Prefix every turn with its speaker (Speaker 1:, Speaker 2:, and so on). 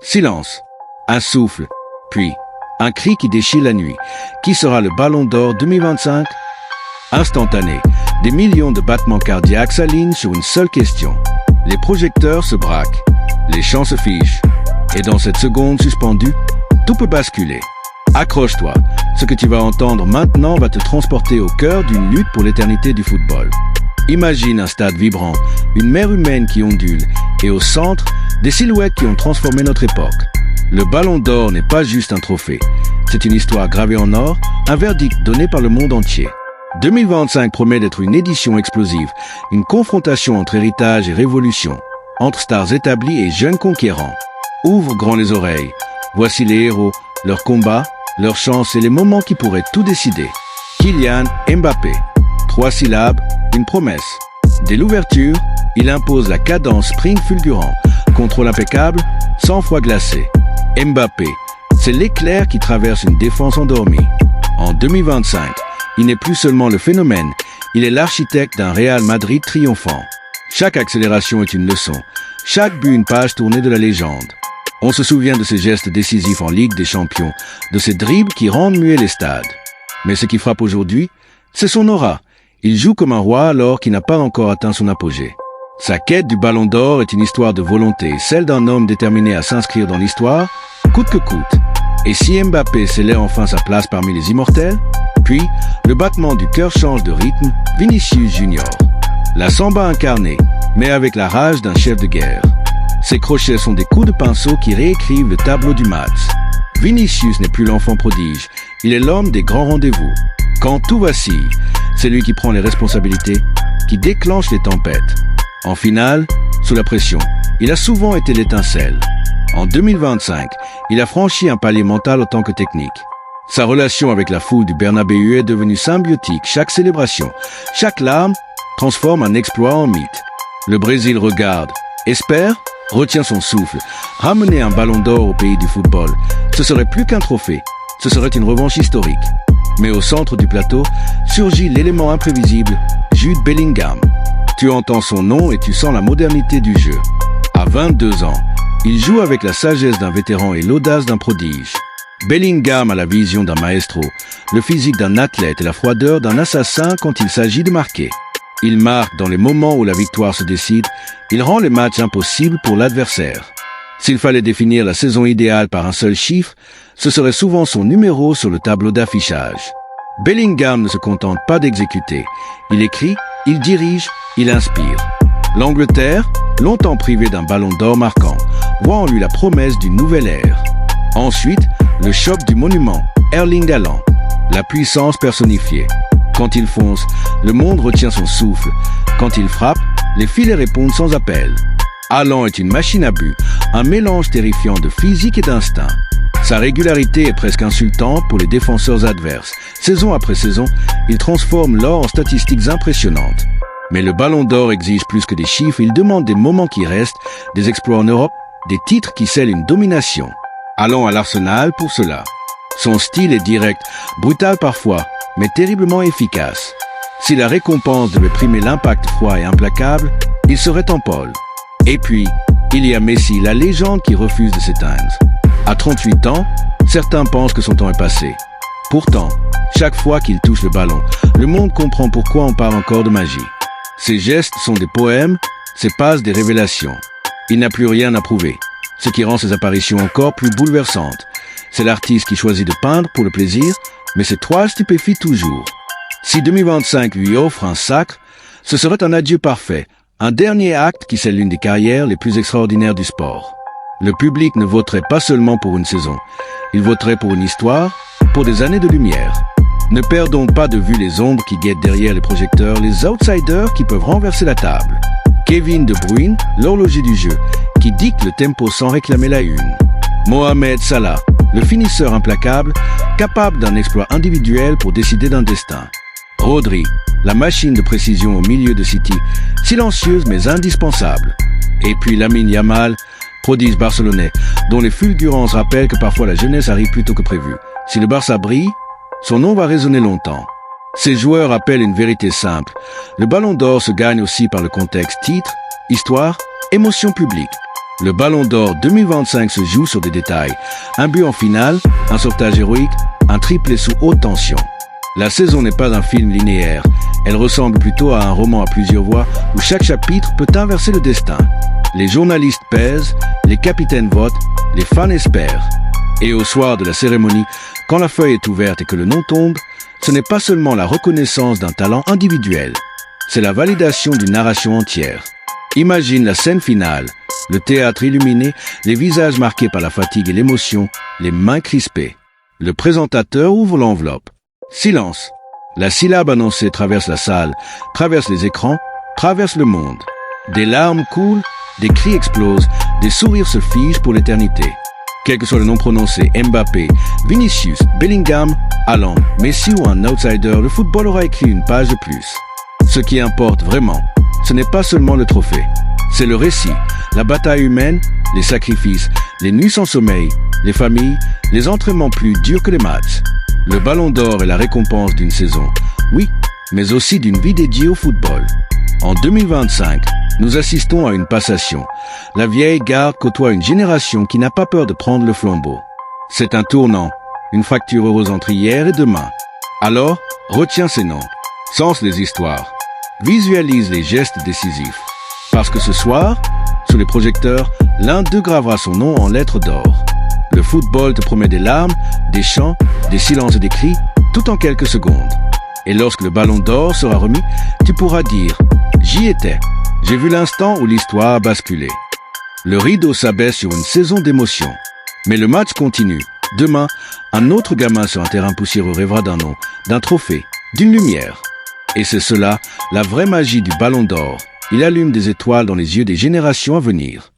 Speaker 1: Silence. Un souffle. Puis, un cri qui déchire la nuit. Qui sera le Ballon d'Or 2025? Instantané. Des millions de battements cardiaques s'alignent sur une seule question. Les projecteurs se braquent. Les chants se figent. Et dans cette seconde suspendue, tout peut basculer. Accroche-toi. Ce que tu vas entendre maintenant va te transporter au cœur d'une lutte pour l'éternité du football. Imagine un stade vibrant, une mer humaine qui ondule, et au centre, des silhouettes qui ont transformé notre époque. Le Ballon d'Or n'est pas juste un trophée. C'est une histoire gravée en or, un verdict donné par le monde entier. 2025 promet d'être une édition explosive, une confrontation entre héritage et révolution, entre stars établies et jeunes conquérants. Ouvre grand les oreilles. Voici les héros, leurs combats, leurs chances et les moments qui pourraient tout décider. Kylian Mbappé. 3 syllabes, une promesse. Dès l'ouverture, il impose la cadence sprint fulgurant, contrôle impeccable, sang-froid glacé. Mbappé, c'est l'éclair qui traverse une défense endormie. En 2025, il n'est plus seulement le phénomène, il est l'architecte d'un Real Madrid triomphant. Chaque accélération est une leçon, chaque but une page tournée de la légende. On se souvient de ses gestes décisifs en Ligue des Champions, de ses dribbles qui rendent muets les stades. Mais ce qui frappe aujourd'hui, c'est son aura. Il joue comme un roi alors qu'il n'a pas encore atteint son apogée. Sa quête du Ballon d'Or est une histoire de volonté, celle d'un homme déterminé à s'inscrire dans l'histoire, coûte que coûte. Et si Mbappé scellait enfin sa place parmi les immortels? Puis, le battement du cœur change de rythme, Vinicius Junior. La samba incarnée, mais avec la rage d'un chef de guerre. Ses crochets sont des coups de pinceau qui réécrivent le tableau du match. Vinicius n'est plus l'enfant prodige, il est l'homme des grands rendez-vous. Quand tout vacille, c'est lui qui prend les responsabilités, qui déclenche les tempêtes. En finale, sous la pression, il a souvent été l'étincelle. En 2025, il a franchi un palier mental autant que technique. Sa relation avec la foule du Bernabéu est devenue symbiotique. Chaque célébration, chaque larme transforme un exploit en mythe. Le Brésil regarde, espère, retient son souffle. Ramener un Ballon d'Or au pays du football, ce serait plus qu'un trophée, ce serait une revanche historique. Mais au centre du plateau, surgit l'élément imprévisible, Jude Bellingham. Tu entends son nom et tu sens la modernité du jeu. À 22 ans, il joue avec la sagesse d'un vétéran et l'audace d'un prodige. Bellingham a la vision d'un maestro, le physique d'un athlète et la froideur d'un assassin quand il s'agit de marquer. Il marque dans les moments où la victoire se décide, il rend les matchs impossibles pour l'adversaire. S'il fallait définir la saison idéale par un seul chiffre, ce serait souvent son numéro sur le tableau d'affichage. Bellingham ne se contente pas d'exécuter. Il écrit, il dirige, il inspire. L'Angleterre, longtemps privée d'un Ballon d'Or marquant, voit en lui la promesse d'une nouvelle ère. Ensuite, le choc du monument, Erling Haaland, la puissance personnifiée. Quand il fonce, le monde retient son souffle. Quand il frappe, les filets répondent sans appel. Haaland est une machine à but, un mélange terrifiant de physique et d'instinct. Sa régularité est presque insultante pour les défenseurs adverses. Saison après saison, il transforme l'or en statistiques impressionnantes. Mais le Ballon d'Or exige plus que des chiffres, il demande des moments qui restent, des exploits en Europe, des titres qui scellent une domination. Allons à l'Arsenal pour cela. Son style est direct, brutal parfois, mais terriblement efficace. Si la récompense devait primer l'impact froid et implacable, il serait en pôle. Et puis, il y a Messi, la légende qui refuse de s'éteindre. À 38 ans, certains pensent que son temps est passé. Pourtant, chaque fois qu'il touche le ballon, le monde comprend pourquoi on parle encore de magie. Ses gestes sont des poèmes, ses passes des révélations. Il n'a plus rien à prouver, ce qui rend ses apparitions encore plus bouleversantes. C'est l'artiste qui choisit de peindre pour le plaisir, mais ses toiles stupéfient toujours. Si 2025 lui offre un sacre, ce serait un adieu parfait, un dernier acte qui scelle l'une des carrières les plus extraordinaires du sport. Le public ne voterait pas seulement pour une saison, il voterait pour une histoire, pour des années de lumière. Ne perdons pas de vue les ombres qui guettent derrière les projecteurs, les outsiders qui peuvent renverser la table. Kevin De Bruyne, l'horloger du jeu, qui dicte le tempo sans réclamer la une. Mohamed Salah, le finisseur implacable, capable d'un exploit individuel pour décider d'un destin. Rodri, la machine de précision au milieu de City, silencieuse mais indispensable. Et puis Lamine Yamal, prodige barcelonais, dont les fulgurances rappellent que parfois la jeunesse arrive plus tôt que prévu. Si le Barça brille, son nom va résonner longtemps. Ces joueurs appellent une vérité simple. Le Ballon d'Or se gagne aussi par le contexte titre, histoire, émotion publique. Le Ballon d'Or 2025 se joue sur des détails. Un but en finale, un sauvetage héroïque, un triplé sous haute tension. La saison n'est pas un film linéaire. Elle ressemble plutôt à un roman à plusieurs voix où chaque chapitre peut inverser le destin. Les journalistes pèsent, les capitaines votent, les fans espèrent. Et au soir de la cérémonie, quand la feuille est ouverte et que le nom tombe, ce n'est pas seulement la reconnaissance d'un talent individuel. C'est la validation d'une narration entière. Imagine la scène finale, le théâtre illuminé, les visages marqués par la fatigue et l'émotion, les mains crispées. Le présentateur ouvre l'enveloppe. Silence. La syllabe annoncée traverse la salle, traverse les écrans, traverse le monde. Des larmes coulent, des cris explosent, des sourires se figent pour l'éternité. Quel que soit le nom prononcé, Mbappé, Vinicius, Bellingham, Haaland, Messi ou un outsider, le football aura écrit une page de plus. Ce qui importe vraiment, ce n'est pas seulement le trophée. C'est le récit, la bataille humaine, les sacrifices, les nuits sans sommeil, les familles, les entraînements plus durs que les matchs. Le Ballon d'Or est la récompense d'une saison, oui, mais aussi d'une vie dédiée au football. En 2025, nous assistons à une passation. La vieille garde côtoie une génération qui n'a pas peur de prendre le flambeau. C'est un tournant, une fracture heureuse entre hier et demain. Alors, retiens ces noms, sens les histoires, visualise les gestes décisifs. Parce que ce soir, sous les projecteurs, l'un d'eux gravera son nom en lettres d'or. Le football te promet des larmes, des chants, des silences et des cris, tout en quelques secondes. Et lorsque le Ballon d'Or sera remis, tu pourras dire « J'y étais, j'ai vu l'instant où l'histoire a basculé ». Le rideau s'abaisse sur une saison d'émotions. Mais le match continue. Demain, un autre gamin sur un terrain poussiéreux rêvera d'un nom, d'un trophée, d'une lumière. Et c'est cela, la vraie magie du Ballon d'Or. Il allume des étoiles dans les yeux des générations à venir.